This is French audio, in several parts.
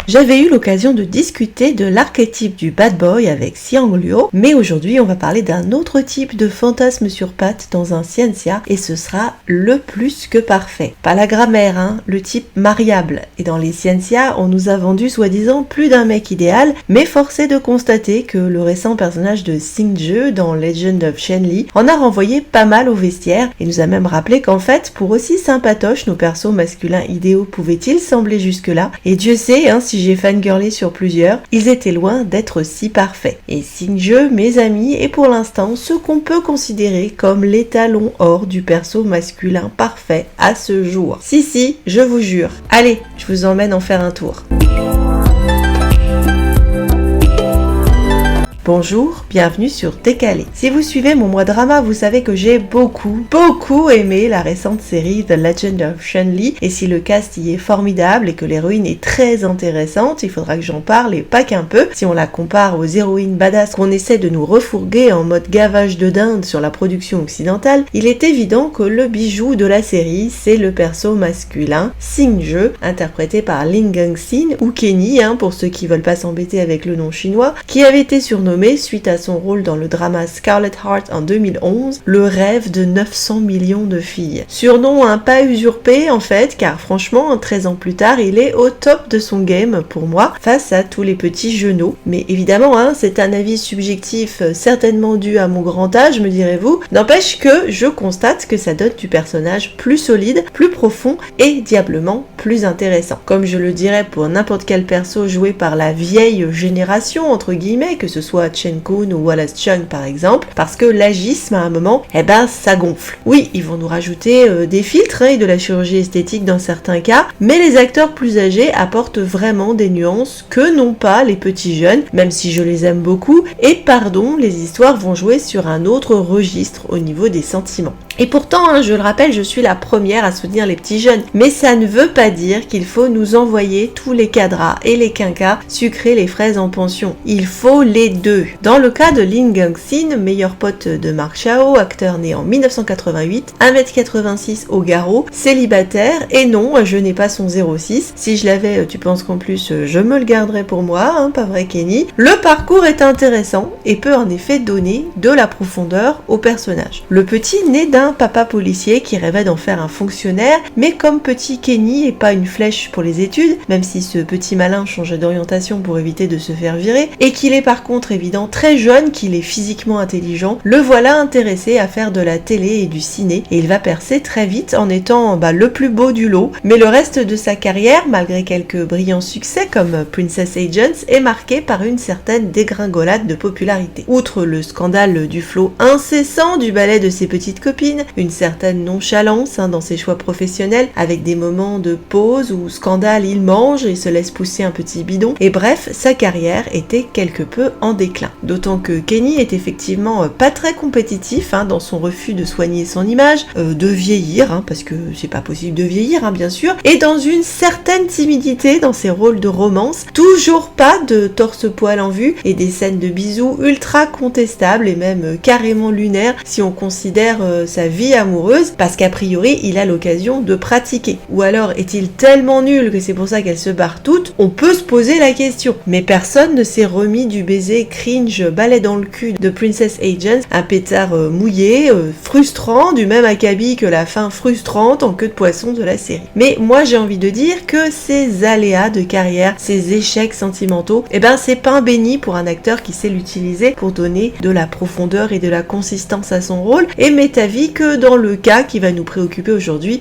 j'avais eu l'occasion de discuter de l'archétype du bad boy avec Xiang Luo, mais aujourd'hui on va parler d'un autre type de fantasme sur pattes dans un Xianxia, et ce sera le plus que parfait. Pas la grammaire, hein, le type mariable. Et dans les Xianxia, on nous a vendu soi-disant plus d'un mec idéal, mais force est de constater que le récent personnage de Xingzhe dans Legend of Shenli en a renvoyé pas mal au vestiaire, et nous a même rappelé qu'en fait, pour aussi sympatoches nos persos masculins idéaux pouvaient-ils sembler jusque-là, et Dieu sait, hein, si j'ai fangirlé sur plusieurs, ils étaient loin d'être si parfaits. Et Xingzhe, mes amis, est pour l'instant ce qu'on peut considérer comme l'étalon or du perso masculin parfait à ce jour. Si, je vous jure. Allez, je vous emmène en faire un tour. Bonjour, bienvenue sur Décalé. Si vous suivez mon mois drama, vous savez que j'ai beaucoup aimé la récente série The Legend of Shenli, et si le cast y est formidable et que l'héroïne est très intéressante, il faudra que j'en parle et pas qu'un peu. Si on la compare aux héroïnes badass qu'on essaie de nous refourguer en mode gavage de dinde sur la production occidentale, il est évident que le bijou de la série, c'est le perso masculin, Xingzhe, interprété par Lin Gangxin ou Kenny, pour ceux qui veulent pas s'embêter avec le nom chinois, qui avait été surnommé suite à son rôle dans le drama Scarlet Heart en 2011, le rêve de 900 millions de filles. Surnom pas usurpé en fait, car franchement, 13 ans plus tard, il est au top de son game pour moi, face à tous les petits genoux. Mais évidemment, c'est un avis subjectif certainement dû à mon grand âge, me direz-vous. N'empêche que je constate que ça donne du personnage plus solide, plus profond et diablement plus intéressant. Comme je le dirais pour n'importe quel perso joué par la vieille génération, entre guillemets, que ce soit Chen Kun ou Wallace Chung par exemple, parce que l'agisme à un moment, ça gonfle. Oui, ils vont nous rajouter des filtres et de la chirurgie esthétique dans certains cas, mais les acteurs plus âgés apportent vraiment des nuances que n'ont pas les petits jeunes, même si je les aime beaucoup, et pardon, les histoires vont jouer sur un autre registre au niveau des sentiments. Et pourtant, je le rappelle, je suis la première à soutenir les petits jeunes, mais ça ne veut pas dire qu'il faut nous envoyer tous les cadras et les quinquas sucrer les fraises en pension. Il faut les deux. Dans le cas de Lin Gangxin, meilleur pote de Mark Chao, acteur né en 1988, 1m86 au garrot, célibataire, et non, je n'ai pas son 06. Si je l'avais, tu penses qu'en plus je me le garderais pour moi, pas vrai Kenny? Le parcours est intéressant et peut en effet donner de la profondeur au personnage. Le petit naît d'un papa policier qui rêvait d'en faire un fonctionnaire, mais comme petit Kenny est pas une flèche pour les études, même si ce petit malin change d'orientation pour éviter de se faire virer, et qu'il est par contre évident très jeune qu'il est physiquement intelligent, le voilà intéressé à faire de la télé et du ciné, et il va percer très vite en étant le plus beau du lot, mais le reste de sa carrière, malgré quelques brillants succès comme Princess Agents, est marqué par une certaine dégringolade de popularité. Outre le scandale du flot incessant du ballet de ses petites copines, une certaine nonchalance dans ses choix professionnels, avec des moments de pause où scandale il mange et se laisse pousser un petit bidon, et bref, sa carrière était quelque peu en déclin. D'autant que Kenny est effectivement pas très compétitif dans son refus de soigner son image, de vieillir, parce que c'est pas possible de vieillir bien sûr, et dans une certaine timidité dans ses rôles de romance, toujours pas de torse-poil en vue, et des scènes de bisous ultra contestables et même carrément lunaires si on considère sa vie amoureuse, parce qu'a priori il a l'occasion de pratiquer. Ou alors est-il tellement nul que c'est pour ça qu'elle se barre toute? On peut se poser la question. Mais personne ne s'est remis du baiser cringe balai dans le cul de Princess Agents, un pétard mouillé, frustrant, du même acabit que la fin frustrante en queue de poisson de la série. Mais moi j'ai envie de dire que ces aléas de carrière, ces échecs sentimentaux, c'est pain béni pour un acteur qui sait l'utiliser pour donner de la profondeur et de la consistance à son rôle, et m'est avis que dans le cas qui va nous préoccuper aujourd'hui,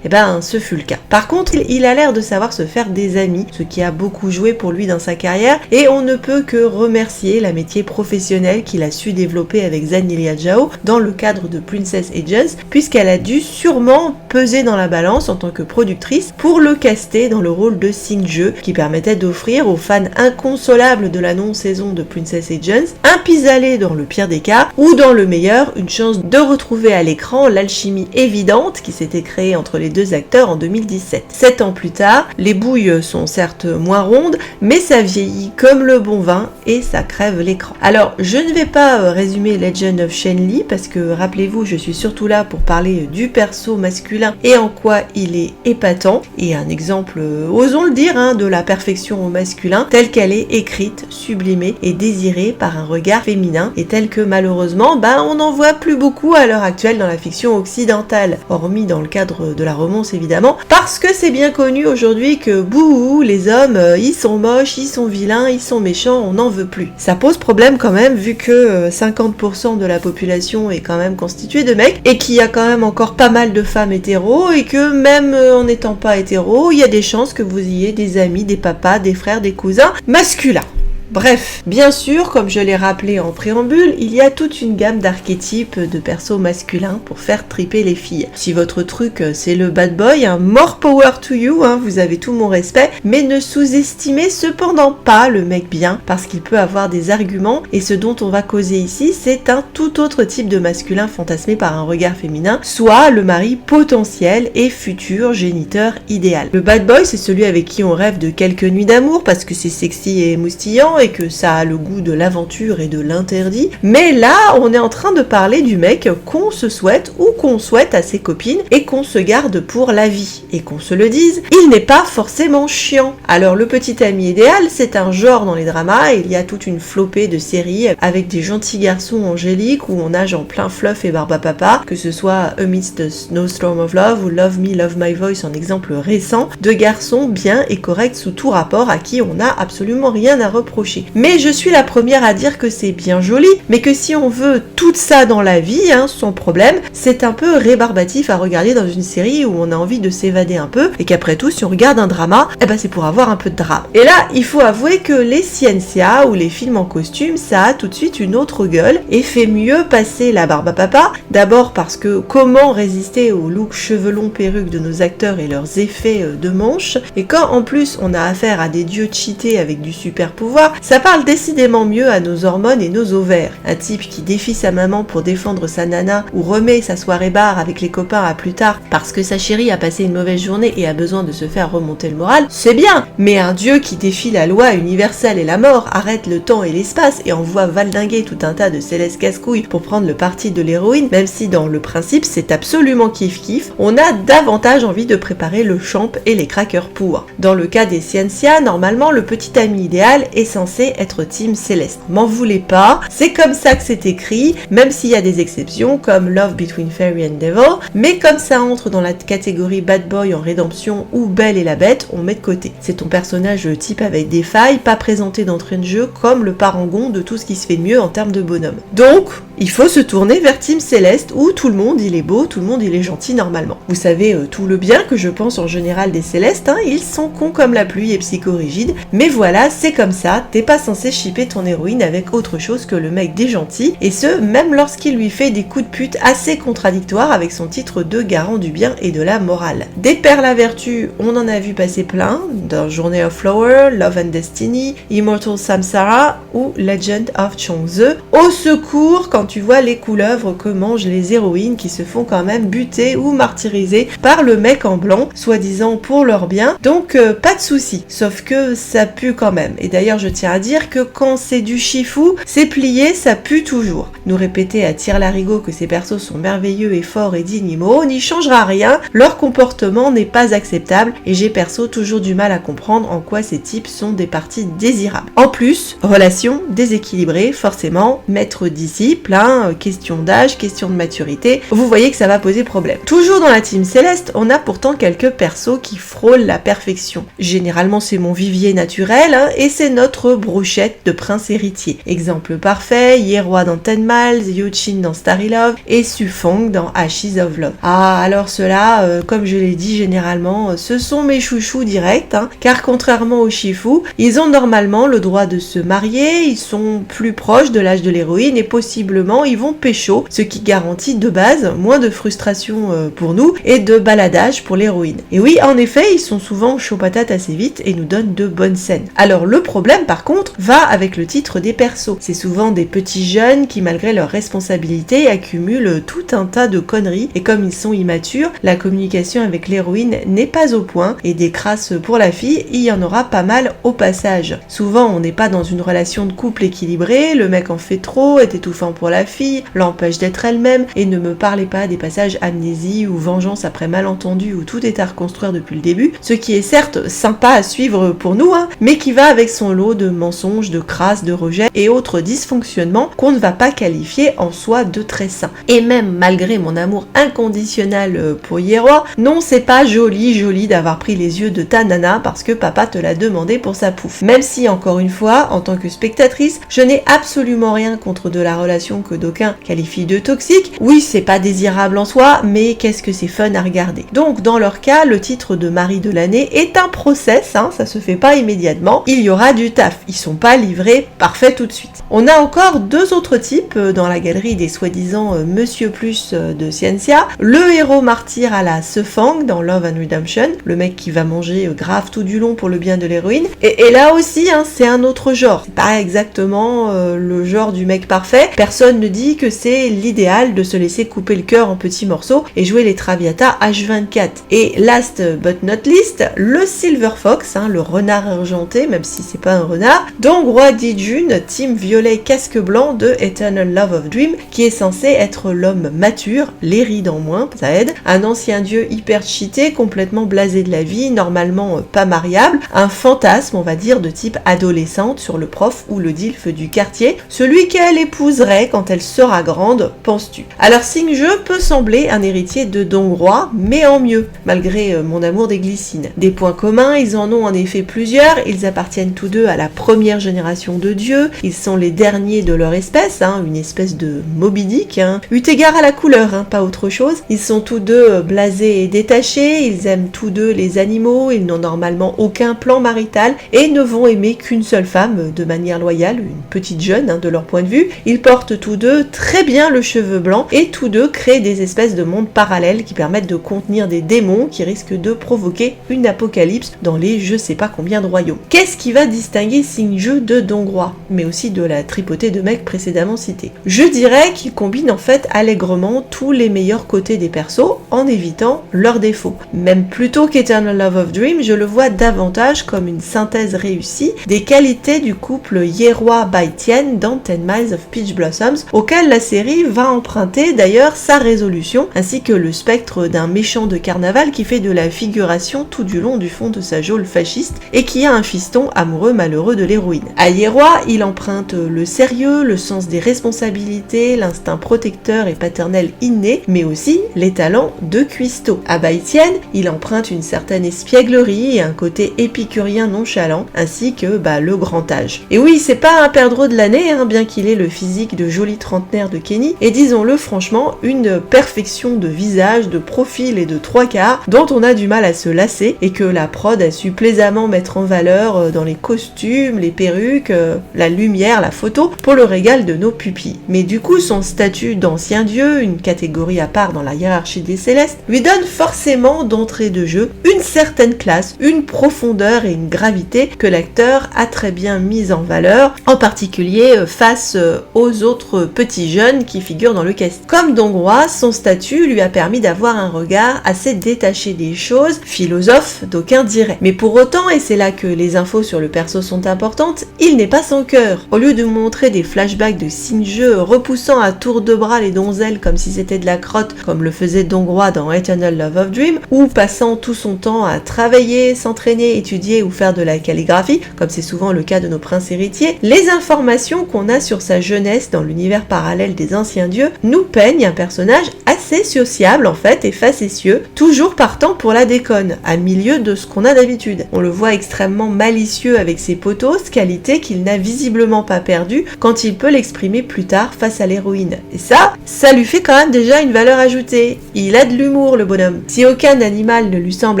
ce fut le cas. Par contre, il a l'air de savoir se faire des amis, ce qui a beaucoup joué pour lui dans sa carrière, et on ne peut que remercier l'amitié professionnelle qu'il a su développer avec Zanilia Zhao dans le cadre de Princess Agents, puisqu'elle a dû sûrement peser dans la balance en tant que productrice pour le caster dans le rôle de Xingzhe, qui permettait d'offrir aux fans inconsolables de la non-saison de Princess Agents un pis-aller dans le pire des cas, ou dans le meilleur, une chance de retrouver à l'écran l'alchimie évidente qui s'était créée entre les deux acteurs en 2017. 7 ans plus tard, les bouilles sont certes moins rondes, mais ça vieillit comme le bon vin et ça crève l'écran. Alors, je ne vais pas résumer Legend of Shen Li parce que, rappelez-vous, je suis surtout là pour parler du perso masculin et en quoi il est épatant. Et un exemple, osons le dire, de la perfection au masculin, telle qu'elle est écrite, sublimée et désirée par un regard féminin, et telle que malheureusement, on n'en voit plus beaucoup à l'heure actuelle dans la fiction occidentale, hormis dans le cadre de la romance évidemment, parce que c'est bien connu aujourd'hui que bouhou, les hommes, ils sont moches, ils sont vilains, ils sont méchants, on n'en veut plus. Ça pose problème quand même, vu que 50% de la population est quand même constituée de mecs, et qu'il y a quand même encore pas mal de femmes hétéros, et que même en n'étant pas hétéro, il y a des chances que vous ayez des amis, des papas, des frères, des cousins masculins. Bref, bien sûr, comme je l'ai rappelé en préambule, il y a toute une gamme d'archétypes de persos masculins pour faire triper les filles. Si votre truc c'est le bad boy, more power to you, vous avez tout mon respect, mais ne sous-estimez cependant pas le mec bien, parce qu'il peut avoir des arguments, et ce dont on va causer ici, c'est un tout autre type de masculin fantasmé par un regard féminin, soit le mari potentiel et futur géniteur idéal. Le bad boy, c'est celui avec qui on rêve de quelques nuits d'amour, parce que c'est sexy et moustillant, et que ça a le goût de l'aventure et de l'interdit. Mais là, on est en train de parler du mec qu'on se souhaite ou qu'on souhaite à ses copines et qu'on se garde pour la vie. Et qu'on se le dise, il n'est pas forcément chiant. Alors le petit ami idéal, c'est un genre dans les dramas, et il y a toute une flopée de séries avec des gentils garçons angéliques où on nage en plein fluff et barbapapa, que ce soit Amidst the Snowstorm of Love ou Love Me, Love My Voice en exemple récent, de garçons bien et corrects sous tout rapport à qui on n'a absolument rien à reprocher. Mais je suis la première à dire que c'est bien joli, mais que si on veut tout ça dans la vie, sans problème, c'est un peu rébarbatif à regarder dans une série où on a envie de s'évader un peu, et qu'après tout, si on regarde un drama, c'est pour avoir un peu de drame. Et là, il faut avouer que les ciencia ou les films en costume, ça a tout de suite une autre gueule, et fait mieux passer la barbe à papa, d'abord parce que comment résister au look chevelon perruque de nos acteurs et leurs effets de manche, et quand en plus on a affaire à des dieux cheatés avec du super pouvoir, ça parle décidément mieux à nos hormones et nos ovaires. Un type qui défie sa maman pour défendre sa nana ou remet sa soirée bar avec les copains à plus tard parce que sa chérie a passé une mauvaise journée et a besoin de se faire remonter le moral, c'est bien. Mais un dieu qui défie la loi universelle et la mort, arrête le temps et l'espace et envoie valdinguer tout un tas de célestes casse-couilles pour prendre le parti de l'héroïne, même si dans le principe c'est absolument kiff-kiff, on a davantage envie de préparer le champ et les crackers pour. Dans le cas des ciencia, normalement le petit ami idéal est censé être Team Céleste. M'en voulez pas, c'est comme ça que c'est écrit, même s'il y a des exceptions comme Love Between Fairy and Devil, mais comme ça entre dans la catégorie Bad Boy en rédemption ou Belle et la Bête, on met de côté. C'est ton personnage type avec des failles, pas présenté d'entrée de jeu comme le parangon de tout ce qui se fait de mieux en termes de bonhomme. Donc, il faut se tourner vers Team Céleste où tout le monde il est beau, tout le monde il est gentil normalement. Vous savez tout le bien que je pense en général des Célestes, ils sont cons comme la pluie et psychorigides, mais voilà, c'est comme ça, t'es pas censé shipper ton héroïne avec autre chose que le mec des gentils, et ce, même lorsqu'il lui fait des coups de pute assez contradictoires avec son titre de garant du bien et de la morale. Des perles à vertu, on en a vu passer plein, dans Journey of Flower, Love and Destiny, Immortal Samsara ou Legend of Chongzhe. Au secours quand tu vois les couleuvres que mangent les héroïnes qui se font quand même buter ou martyriser par le mec en blanc, soi-disant pour leur bien, donc pas de souci, sauf que ça pue quand même. Et d'ailleurs je tiens à dire que quand c'est du chifou, c'est plié, ça pue toujours. Nous répéter à tire-larigot que ces persos sont merveilleux et forts et dignes n'y changera rien, leur comportement n'est pas acceptable et j'ai perso toujours du mal à comprendre en quoi ces types sont des parties désirables. En plus, relation déséquilibrée, forcément, maître-disciple, question d'âge, question de maturité, vous voyez que ça va poser problème. Toujours dans la team Céleste, on a pourtant quelques persos qui frôlent la perfection. Généralement c'est mon vivier naturel et c'est notre brochette de prince héritier. Exemple parfait, Yeroi dans Ten Miles, Yuchin dans Starry Love et Sufong dans Ashes of Love. Ah alors ceux-là, comme je l'ai dit généralement, ce sont mes chouchous directs, car contrairement aux chifous, ils ont normalement le droit de se marier, ils sont plus proches de l'âge de l'héroïne et possiblement ils vont pécho, ce qui garantit de base moins de frustration pour nous et de baladage pour l'héroïne. Et oui, en effet, ils sont souvent chauds patates assez vite et nous donnent de bonnes scènes. Alors le problème par contre va avec le titre des persos. C'est souvent des petits jeunes qui malgré malgré leurs responsabilités, accumulent tout un tas de conneries et comme ils sont immatures, la communication avec l'héroïne n'est pas au point et des crasses pour la fille, il y en aura pas mal au passage. Souvent, on n'est pas dans une relation de couple équilibrée, le mec en fait trop, est étouffant pour la fille, l'empêche d'être elle-même et ne me parlez pas des passages amnésie ou vengeance après malentendu où tout est à reconstruire depuis le début, ce qui est certes sympa à suivre pour nous, mais qui va avec son lot de mensonges, de crasses, de rejets et autres dysfonctionnements qu'on ne va pas qualifier en soi de très sains. Et même malgré mon amour inconditionnel pour Yeroi, non c'est pas joli d'avoir pris les yeux de ta nana parce que papa te l'a demandé pour sa pouffe. Même si encore une fois, en tant que spectatrice, je n'ai absolument rien contre de la relation que d'aucuns qualifient de toxique. Oui, c'est pas désirable en soi, mais qu'est-ce que c'est fun à regarder. Donc dans leur cas, le titre de mari de l'année est un process, ça se fait pas immédiatement. Il y aura du taf, ils sont pas livrés parfait tout de suite. On a encore deux autres types dans la galerie des soi-disant Monsieur Plus de Ciencia. Le héros martyr à la Sefang dans Love and Redemption, le mec qui va manger grave tout du long pour le bien de l'héroïne. Et là aussi, c'est un autre genre. C'est pas exactement le genre du mec parfait. Personne ne dit que c'est l'idéal de se laisser couper le cœur en petits morceaux et jouer les Traviata H24. Et last but not least, le Silver Fox, le renard argenté, même si c'est pas un renard, Dong-hwa Di-jun, team violet casque blanc de Eternal Love of Dream, qui est censé être l'homme mature, les rides en moins, ça aide, un ancien dieu hyper cheaté, complètement blasé de la vie, normalement pas mariable, un fantasme, on va dire, de type adolescente sur le prof ou le dilf du quartier, celui qu'elle épouserait quand elle sera grande, penses-tu? Alors Sing-je peut sembler un héritier de Dong-hwa, mais en mieux, malgré mon amour des glycines. Des points communs, ils en ont en effet plusieurs, ils appartiennent tous deux à la première génération de dieux, ils sont les derniers de leur espèce, une espèce de Moby Dick, eu égard à la couleur, pas autre chose. Ils sont tous deux blasés et détachés, ils aiment tous deux les animaux, ils n'ont normalement aucun plan marital et ne vont aimer qu'une seule femme de manière loyale, une petite jeune de leur point de vue. Ils portent tous deux très bien le cheveu blanc et tous deux créent des espèces de mondes parallèles qui permettent de contenir des démons qui risquent de provoquer une apocalypse dans les je sais pas combien de royaumes. Qu'est-ce qui va distinguer Sing-je de Dong-hwa, mais aussi de la tripotée de mecs précédemment cités? Je dirais qu'il combine en fait allègrement tous les meilleurs côtés des persos en évitant leurs défauts. Même plutôt qu'Eternal Love of Dream, je le vois davantage comme une synthèse réussie des qualités du couple Yeroi by Tien dans 10 Miles of Peach Blossoms, auquel la série va emprunter d'ailleurs sa résolution, ainsi que le spectre d'un méchant de carnaval qui fait de la figuration tout du long du fond de sa geôle fasciste et qui a un fiston amoureux malheureux de l'héroïne. À Yeroi, il emprunte le sérieux, le sens des responsabilités, l'instinct protecteur et paternel inné, mais aussi les talents de cuistot. À Bai Tian, il emprunte une certaine espièglerie et un côté épicurien nonchalant, ainsi que le grand âge. Et oui, c'est pas un perdreau de l'année, bien qu'il ait le physique de joli trentenaire de Kenny, et disons-le franchement, une perfection de visage, de profil et de trois quarts dont on a du mal à se lasser et que la prod a su plaisamment mettre en valeur dans les costumes, les perruques, la lumière, la photo, pour le régal de nos pupilles. Mais du coup, son statut d'ancien dieu, une catégorie à part dans la hiérarchie des célestes, lui donne forcément d'entrée de jeu une certaine classe, une profondeur et une gravité que l'acteur a très bien mise en valeur, en particulier face aux autres petits jeunes qui figurent dans le cast. Comme Dong-hwa, son statut lui a permis d'avoir un regard assez détaché des choses, philosophe d'aucuns diraient. Mais pour autant, et c'est là que les infos sur le perso sont importantes, il n'est pas sans cœur. Au lieu de montrer des flashbacks de Sing-je repoussant à tour de bras les donzelles comme si c'était de la crotte, comme le faisait Dong-hwa dans Eternal Love of Dream, ou passant tout son temps à travailler, s'entraîner, étudier ou faire de la calligraphie, comme c'est souvent le cas de nos princes héritiers, les informations qu'on a sur sa jeunesse dans l'univers parallèle des anciens dieux nous peignent un personnage assez sociable en fait et facétieux, toujours partant pour la déconne, à milieu de ce qu'on a d'habitude. On le voit extrêmement malicieux avec ses potos, qualité qu'il n'a visiblement pas perdue quand il peut l'exprimer plus tard face à l'héroïne. Et ça lui fait quand même déjà une valeur ajoutée. Il a de l'humour le bonhomme. Si aucun animal ne lui semble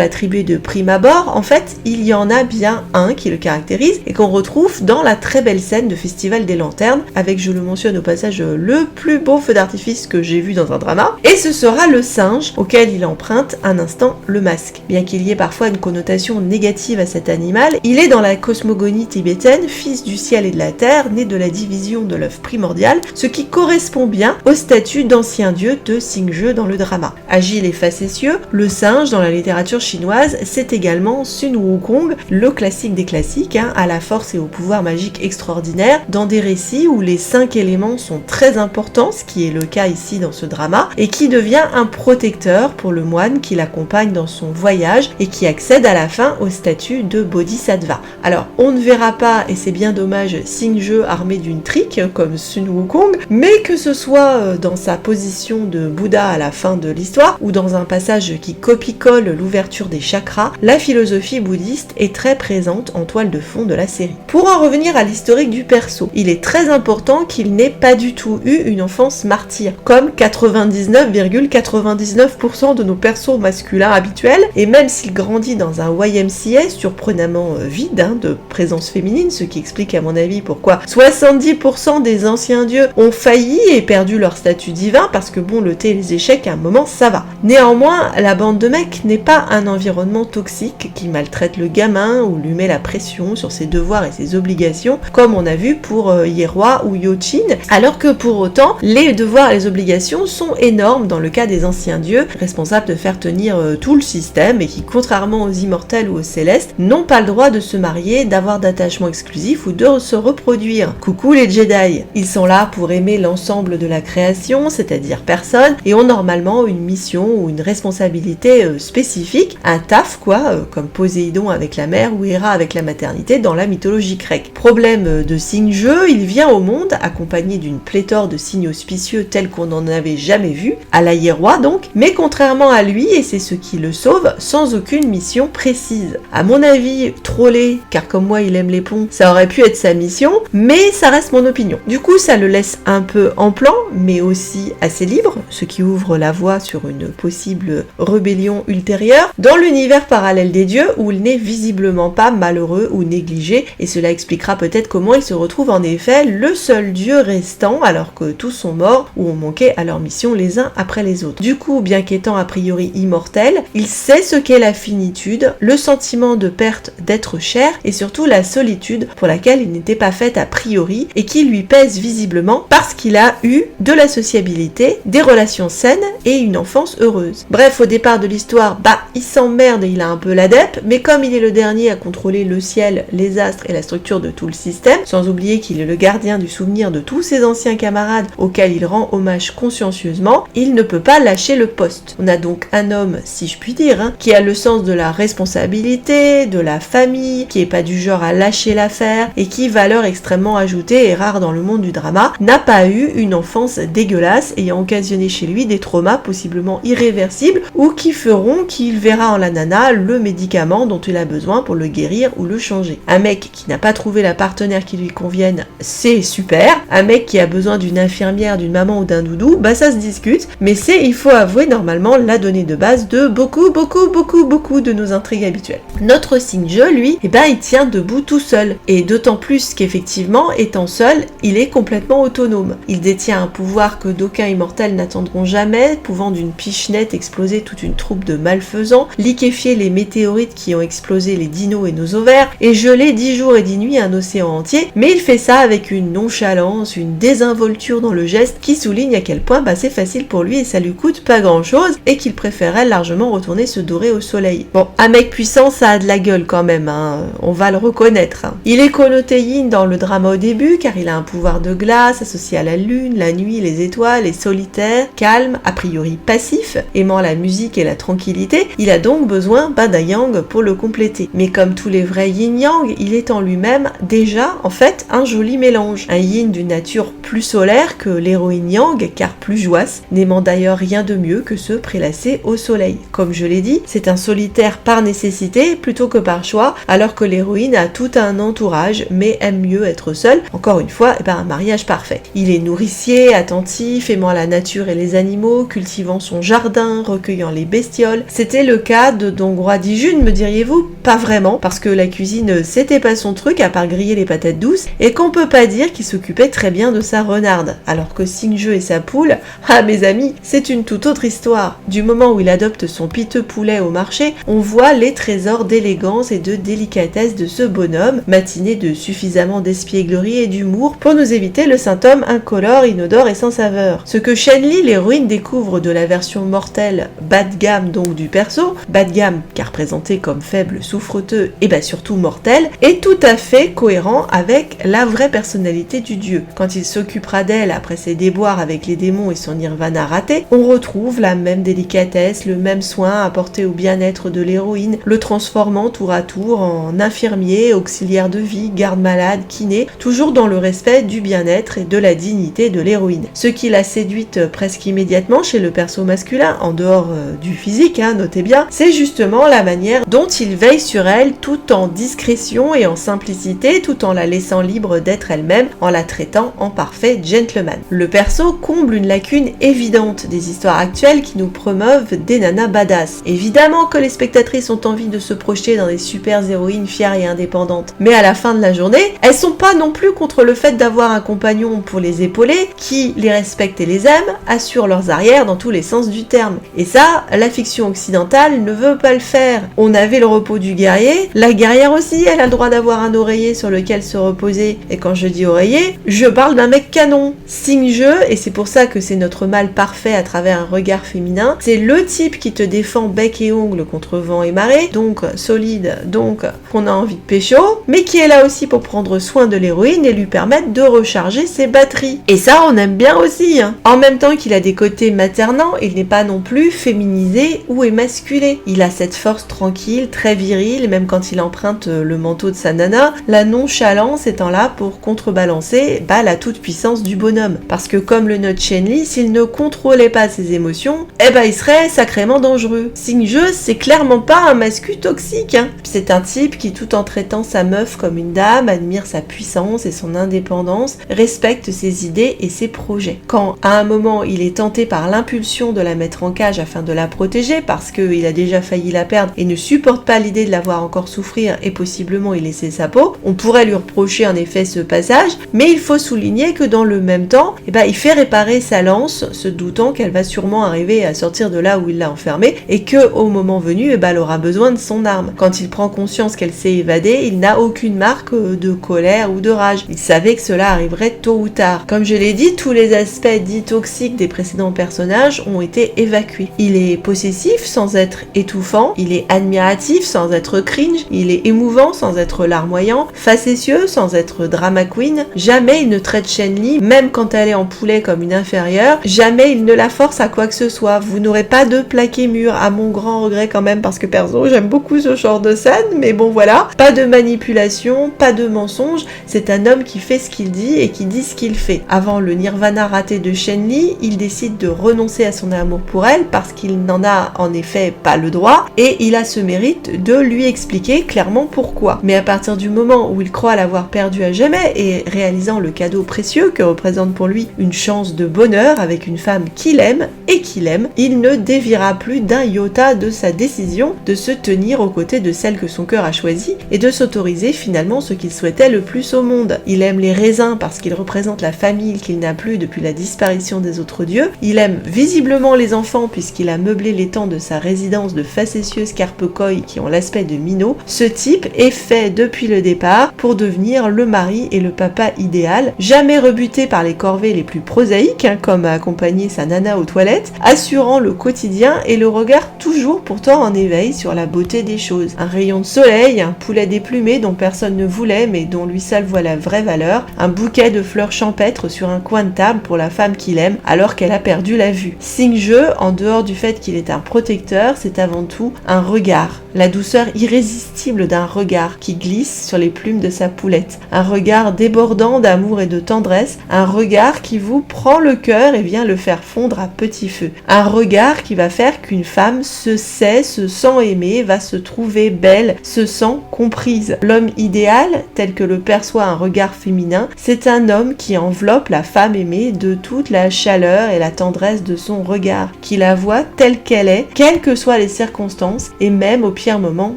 attribué de prime abord, en fait, il y en a bien un qui le caractérise et qu'on retrouve dans la très belle scène de Festival des Lanternes, avec, je le mentionne au passage, le plus beau feu d'artifice que j'ai vu dans un drama, et ce sera le singe auquel il emprunte un instant le masque. Bien qu'il y ait parfois une connotation négative à cet animal, il est dans la cosmogonie tibétaine, fils du ciel et de la terre, né de la division de l'œuf primordial, martial, ce qui correspond bien au statut d'ancien dieu de Xingzhe dans le drama. Agile et facétieux, le singe dans la littérature chinoise, c'est également Sun Wukong, le classique des classiques, à la force et au pouvoir magique extraordinaire, dans des récits où les 5 éléments sont très importants, ce qui est le cas ici dans ce drama, et qui devient un protecteur pour le moine qui l'accompagne dans son voyage et qui accède à la fin au statut de Bodhisattva. Alors, on ne verra pas, et c'est bien dommage, Xingzhe armé d'une trique comme Sun Wukong, mais que ce soit dans sa position de Bouddha à la fin de l'histoire ou dans un passage qui copie-colle l'ouverture des chakras, la philosophie bouddhiste est très présente en toile de fond de la série. Pour en revenir à l'historique du perso, il est très important qu'il n'ait pas du tout eu une enfance martyre, comme 99,99% de nos persos masculins habituels, et même s'il grandit dans un YMCA surprenamment vide de présence féminine, ce qui explique à mon avis pourquoi 70% des anciens dieux ont failli et perdu leur statut divin, parce que bon, le thé et les échecs, à un moment, ça va. Néanmoins, la bande de mecs n'est pas un environnement toxique qui maltraite le gamin ou lui met la pression sur ses devoirs et ses obligations, comme on a vu pour Yeroi ou Yochin, alors que pour autant, les devoirs et les obligations sont énormes dans le cas des anciens dieux, responsables de faire tenir tout le système et qui, contrairement aux immortels ou aux célestes, n'ont pas le droit de se marier, d'avoir d'attachement exclusif ou de se reproduire. Coucou les Jedi! Ils sont là pour aimer l'ensemble de la création, c'est-à-dire personne, et ont normalement une mission ou une responsabilité spécifique, un taf quoi, comme Poséidon avec la mer ou Héra avec la maternité dans la mythologie grecque. Problème de Xingzhe, il vient au monde accompagné d'une pléthore de signes auspicieux tels qu'on n'en avait jamais vu, à la Yeroi donc, mais contrairement à lui, et c'est ce qui le sauve, sans aucune mission précise. À mon avis, troller, car comme moi il aime les ponts, ça aurait pu être sa mission, mais ça reste mon opinion. Du coup, ça le laisse un peu en plan, mais aussi assez libre, ce qui ouvre la voie sur une possible rébellion ultérieure, dans l'univers parallèle des dieux où il n'est visiblement pas malheureux ou négligé, et cela expliquera peut-être comment il se retrouve en effet le seul dieu restant alors que tous sont morts ou ont manqué à leur mission les uns après les autres. Du coup, bien qu'étant a priori immortel, il sait ce qu'est la finitude, le sentiment de perte d'être cher et surtout la solitude pour laquelle il n'était pas fait a priori et qui lui pèse visiblement parce qu'il a eu de la sociabilité, des relations saines et une enfance heureuse. Bref, au départ de l'histoire, il s'emmerde et il a un peu l'adepte, mais comme il est le dernier à contrôler le ciel, les astres et la structure de tout le système, sans oublier qu'il est le gardien du souvenir de tous ses anciens camarades auxquels il rend hommage consciencieusement, il ne peut pas lâcher le poste. On a donc un homme, si je puis dire, qui a le sens de la responsabilité, de la famille, qui est pas du genre à lâcher l'affaire et qui, valeur extrêmement ajoutée et rare dans le monde du drama, n'a pas eu une enfance dégueulasse ayant occasionné chez lui des traumas possiblement irréversibles ou qui feront qu'il verra en la nana le médicament dont il a besoin pour le guérir ou le changer. Un mec qui n'a pas trouvé la partenaire qui lui convienne, c'est super. Un mec qui a besoin d'une infirmière, d'une maman ou d'un doudou, ça se discute, mais c'est, il faut avouer, normalement la donnée de base de beaucoup de nos intrigues habituelles. Notre Xingzhe, lui, il tient debout tout seul, et d'autant plus qu'effectivement, étant seul, il est complètement autonome. Il détient un pouvoir que d'aucuns immortels n'attendront jamais, pouvant d'une pichenette exploser toute une troupe de malfaisants, liquéfier les météorites qui ont explosé les dinos et nos ovaires, et geler 10 jours et 10 nuits un océan entier, mais il fait ça avec une nonchalance, une désinvolture dans le geste qui souligne à quel point c'est facile pour lui et ça lui coûte pas grand chose, et qu'il préférait largement retourner se dorer au soleil. Bon, un mec puissant, ça a de la gueule quand même, on va le reconnaître. Il est connoté yin dans le drama au début, car il a un pouvoir de glace associé à la lune, la nuit, les étoiles, et solitaire, calme, a priori passif, aimant la musique et la tranquillité. Il a donc besoin d'un yang pour le compléter. Mais comme tous les vrais yin-yang, il est en lui-même déjà, en fait, un joli mélange. Un yin d'une nature plus solaire que l'héroïne yang, car plus joasse, n'aimant d'ailleurs rien de mieux que se prélasser au soleil. Comme je l'ai dit, c'est un solitaire par nécessité plutôt que par choix, alors que l'héroïne a tout un entourage, mais aime mieux être seule. Encore une fois, un mariage parfait. Il est nourricier, attentif, aimant la nature et les animaux, cultivant son jardin, recueillant les bestioles. C'était le cas de Dongguo Dijun, me diriez-vous? Pas vraiment, parce que la cuisine, c'était pas son truc, à part griller les patates douces, et qu'on peut pas dire qu'il s'occupait très bien de sa renarde. Alors que Xingzhe et sa poule, mes amis, c'est une toute autre histoire. Du moment où il adopte son piteux poulet au marché, on voit les trésors d'élégance et de délicatesse de ce bonhomme, matiné de suffisamment d'espièglerie et d'humour pour nous éviter le symptômes incolores, inodores et sans saveur. Ce que Shen-Li, l'héroïne, découvre de la version mortelle bas de gamme donc du perso, bas de gamme car présenté comme faible, souffreteux et surtout mortel, est tout à fait cohérent avec la vraie personnalité du dieu. Quand il s'occupera d'elle après ses déboires avec les démons et son nirvana raté, on retrouve la même délicatesse, le même soin apporté au bien-être de l'héroïne, le transformant tour à tour en infirmier, auxiliaire de vie, garde-malade, kiné, toujours dans le respect du bien-être et de la dignité de l'héroïne. Ce qui l'a séduite presque immédiatement chez le perso masculin, en dehors du physique, notez bien, c'est justement la manière dont il veille sur elle tout en discrétion et en simplicité, tout en la laissant libre d'être elle-même, en la traitant en parfait gentleman. Le perso comble une lacune évidente des histoires actuelles qui nous promeuvent des nanas badass. Évidemment que les spectatrices ont envie de se projeter dans des super héroïnes fières et indépendantes, mais à la fin de la journée, elles sont pas non plus contre le fait d'avoir un compagnon pour les épauler, qui les respecte et les aime, assure leurs arrières dans tous les sens du terme. Et ça, la fiction occidentale ne veut pas le faire. On avait le repos du guerrier, la guerrière aussi, elle a le droit d'avoir un oreiller sur lequel se reposer. Et quand je dis oreiller, je parle d'un mec canon. Signe-jeu, et c'est pour ça que c'est notre mâle parfait à travers un regard féminin, c'est le type qui te défend bec et ongle contre vent et marée, donc solide, donc qu'on a envie de pécho, mais qui est là aussi pour prendre soin de l'héroïne et lui permettre de recharger ses batteries. Et ça, on aime bien aussi. En même temps qu'il a des côtés maternants, il n'est pas non plus féminisé ou émasculé. Il a cette force tranquille, très virile, même quand il emprunte le manteau de sa nana, la nonchalance étant là pour contrebalancer la toute-puissance du bonhomme. Parce que comme le note Shen-Li, s'il ne contrôlait pas ses émotions, il serait sacrément dangereux. Signe-jeu, c'est clairement pas un mascu toxique. C'est un type qui, tout en traitant sa meuf comme une dame, admire sa puissance et son indépendance, respecte ses idées et ses projets. Quand, à un moment, il est tenté par l'impulsion de la mettre en cage afin de la protéger, parce qu'il a déjà failli la perdre et ne supporte pas l'idée de la voir encore souffrir et possiblement y laisser sa peau, on pourrait lui reprocher en effet ce passage, mais il faut souligner que dans le même temps, il fait réparer sa lance, se doutant qu'elle va sûrement arriver à sortir de là où il l'a enfermée et que au moment venu, elle aura besoin de son arme. Quand il prend conscience qu'elle s'est évadée, il n'a aucune marque de colère ou de rage. Il savait que cela arriverait tôt ou tard. Comme je l'ai dit, tous les aspects dits toxiques des précédents personnages ont été évacués. Il est possessif sans être étouffant, il est admiratif sans être cringe, il est émouvant sans être larmoyant, facétieux sans être drama queen. Jamais il ne traite Shen-Li, même quand elle est en poulet, comme une inférieure. Jamais il ne la force à quoi que ce soit. Vous n'aurez pas de plaqué mur, à mon grand regret quand même, parce que perso j'aime beaucoup ce genre de scène, mais bon voilà. Pas de manipulation, pas de mensonge, c'est un homme qui fait ce qu'il dit et qui dit ce qu'il fait. Avant le nirvana raté de Shen-Li, il décide de renoncer à son amour pour elle parce qu'il n'en a en effet pas le droit et il a ce mérite de lui expliquer clairement pourquoi. Mais à partir du moment où il croit l'avoir perdue à jamais et réalisant le cadeau précieux que représente pour lui une chance de bonheur avec une femme qu'il aime et qu'il aime, il ne déviera plus d'un iota de sa décision de se tenir aux côtés de celle que son cœur a choisie et de s'autoriser finalement ce qu'il souhaitait le plus au monde. Il aime les raisins parce qu'ils représentent la famille qu'il n'a plus depuis la disparition des autres dieux. Il aime visiblement les enfants puisqu'il a meublé les temps de sa résidence de facétieuses carpecoy qui ont l'aspect de minots. Ce type est fait depuis le départ pour devenir le mari et le papa idéal, jamais rebuté par les corvées les plus prosaïques, comme accompagner sa nana aux toilettes, assurant le quotidien et le regard toujours pourtant en éveil sur la beauté des choses. Un rayon de soleil, un poulet déplumé dont personne ne voulait mais dont lui seul voit la vraie valeur, un bouquet de fleurs champêtres sur un coin de table pour la femme qu'il aime alors qu'elle a perdu la vue. Signe-jeu, en dehors du fait qu'il est un protecteur, c'est avant tout un regard. La douceur irrésistible d'un regard qui glisse sur les plumes de sa poulette. Un regard débordant d'amour et de tendresse. Un regard qui vous prend le cœur et vient le faire fondre à petit feu. Un regard qui va faire qu'une femme se sait, se sent aimée, va se trouver belle, se sent comprise. L'homme idéal, tel que le perçoit un regard féminin, c'est un homme qui enveloppe la femme aimée de toute la chaleur et la tendresse de son regard, qui la voit telle qu'elle est, quelles que soient les circonstances, et même au pire moment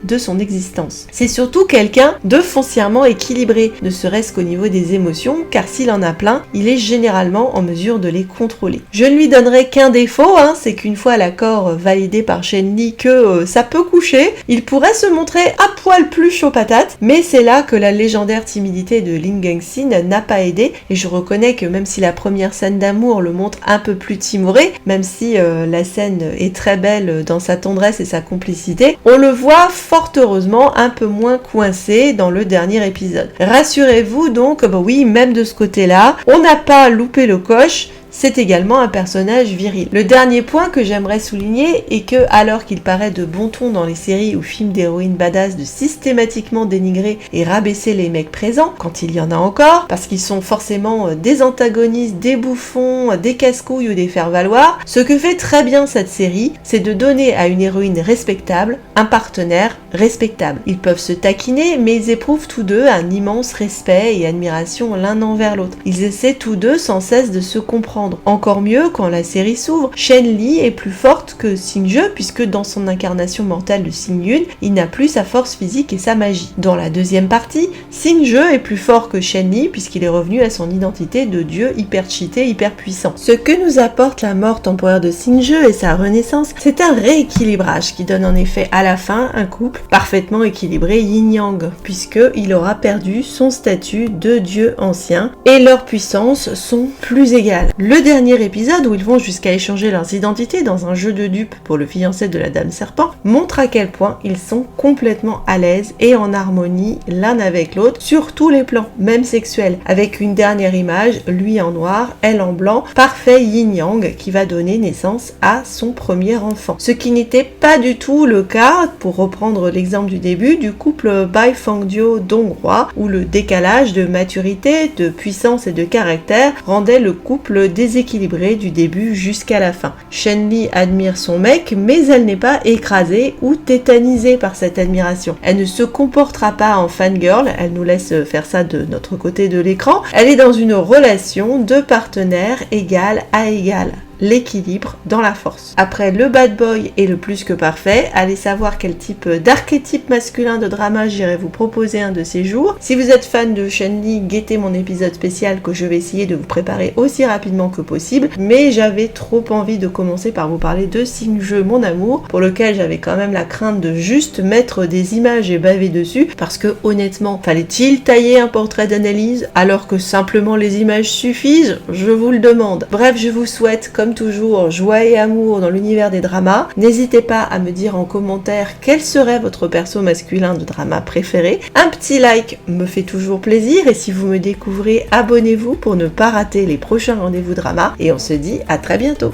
de son existence. C'est surtout quelqu'un de foncièrement équilibré, ne serait-ce qu'au niveau des émotions, car s'il en a plein, il est généralement en mesure de les contrôler. Je ne lui donnerai qu'un défaut, c'est qu'une fois l'accord validé par Shen-Li que ça peut coucher, il pourrait se montrer à poil plus chaud patate, mais c'est là que la légendaire timidité de Lin Gangxin n'a pas aidé décédée, et je reconnais que même si la première scène d'amour le montre un peu plus timoré, même si la scène est très belle dans sa tendresse et sa complicité, on le voit fort heureusement un peu moins coincé dans le dernier épisode. Rassurez-vous donc, oui, même de ce côté-là, on n'a pas loupé le coche. C'est également un personnage viril. Le dernier point que j'aimerais souligner est que, alors qu'il paraît de bon ton dans les séries ou films d'héroïnes badass de systématiquement dénigrer et rabaisser les mecs présents, quand il y en a encore, parce qu'ils sont forcément des antagonistes, des bouffons, des casse-couilles ou des faire-valoir, ce que fait très bien cette série, c'est de donner à une héroïne respectable un partenaire respectable. Ils peuvent se taquiner, mais ils éprouvent tous deux un immense respect et admiration l'un envers l'autre. Ils essaient tous deux sans cesse de se comprendre. Encore mieux quand la série s'ouvre, Shen Li est plus forte que Xingje puisque dans son incarnation mortelle de Xingyun, il n'a plus sa force physique et sa magie. Dans la deuxième partie, Xingje est plus fort que Shen Li puisqu'il est revenu à son identité de dieu hyper cheaté, hyper puissant. Ce que nous apporte la mort temporaire de Xingje et sa renaissance, c'est un rééquilibrage qui donne en effet à la fin un couple parfaitement équilibré yin-yang puisqu'il aura perdu son statut de dieu ancien et leurs puissances sont plus égales. Le dernier épisode, où ils vont jusqu'à échanger leurs identités dans un jeu de dupes pour le fiancé de la Dame Serpent, montre à quel point ils sont complètement à l'aise et en harmonie l'un avec l'autre sur tous les plans, même sexuels, avec une dernière image, lui en noir, elle en blanc, parfait yin-yang qui va donner naissance à son premier enfant. Ce qui n'était pas du tout le cas, pour reprendre l'exemple du début, du couple Bai Fangdio d'Hongrois, où le décalage de maturité, de puissance et de caractère rendait le couple déséquilibré du début jusqu'à la fin. Shen Li admire son mec, mais elle n'est pas écrasée ou tétanisée par cette admiration. Elle ne se comportera pas en fangirl, elle nous laisse faire ça de notre côté de l'écran. Elle est dans une relation de partenaire égal à égal. L'équilibre dans la force. Après le bad boy et le plus que parfait, allez savoir quel type d'archétype masculin de drama j'irai vous proposer un de ces jours. Si vous êtes fan de Shen Li, guettez mon épisode spécial que je vais essayer de vous préparer aussi rapidement que possible, mais j'avais trop envie de commencer par vous parler de Xingje, mon amour, pour lequel j'avais quand même la crainte de juste mettre des images et baver dessus, parce que honnêtement, fallait-il tailler un portrait d'analyse alors que simplement les images suffisent? Je vous le demande. Bref, je vous souhaite comme toujours joie et amour dans l'univers des dramas. N'hésitez pas à me dire en commentaire quel serait votre perso masculin de drama préféré. Un petit like me fait toujours plaisir et si vous me découvrez, abonnez-vous pour ne pas rater les prochains rendez-vous drama et on se dit à très bientôt.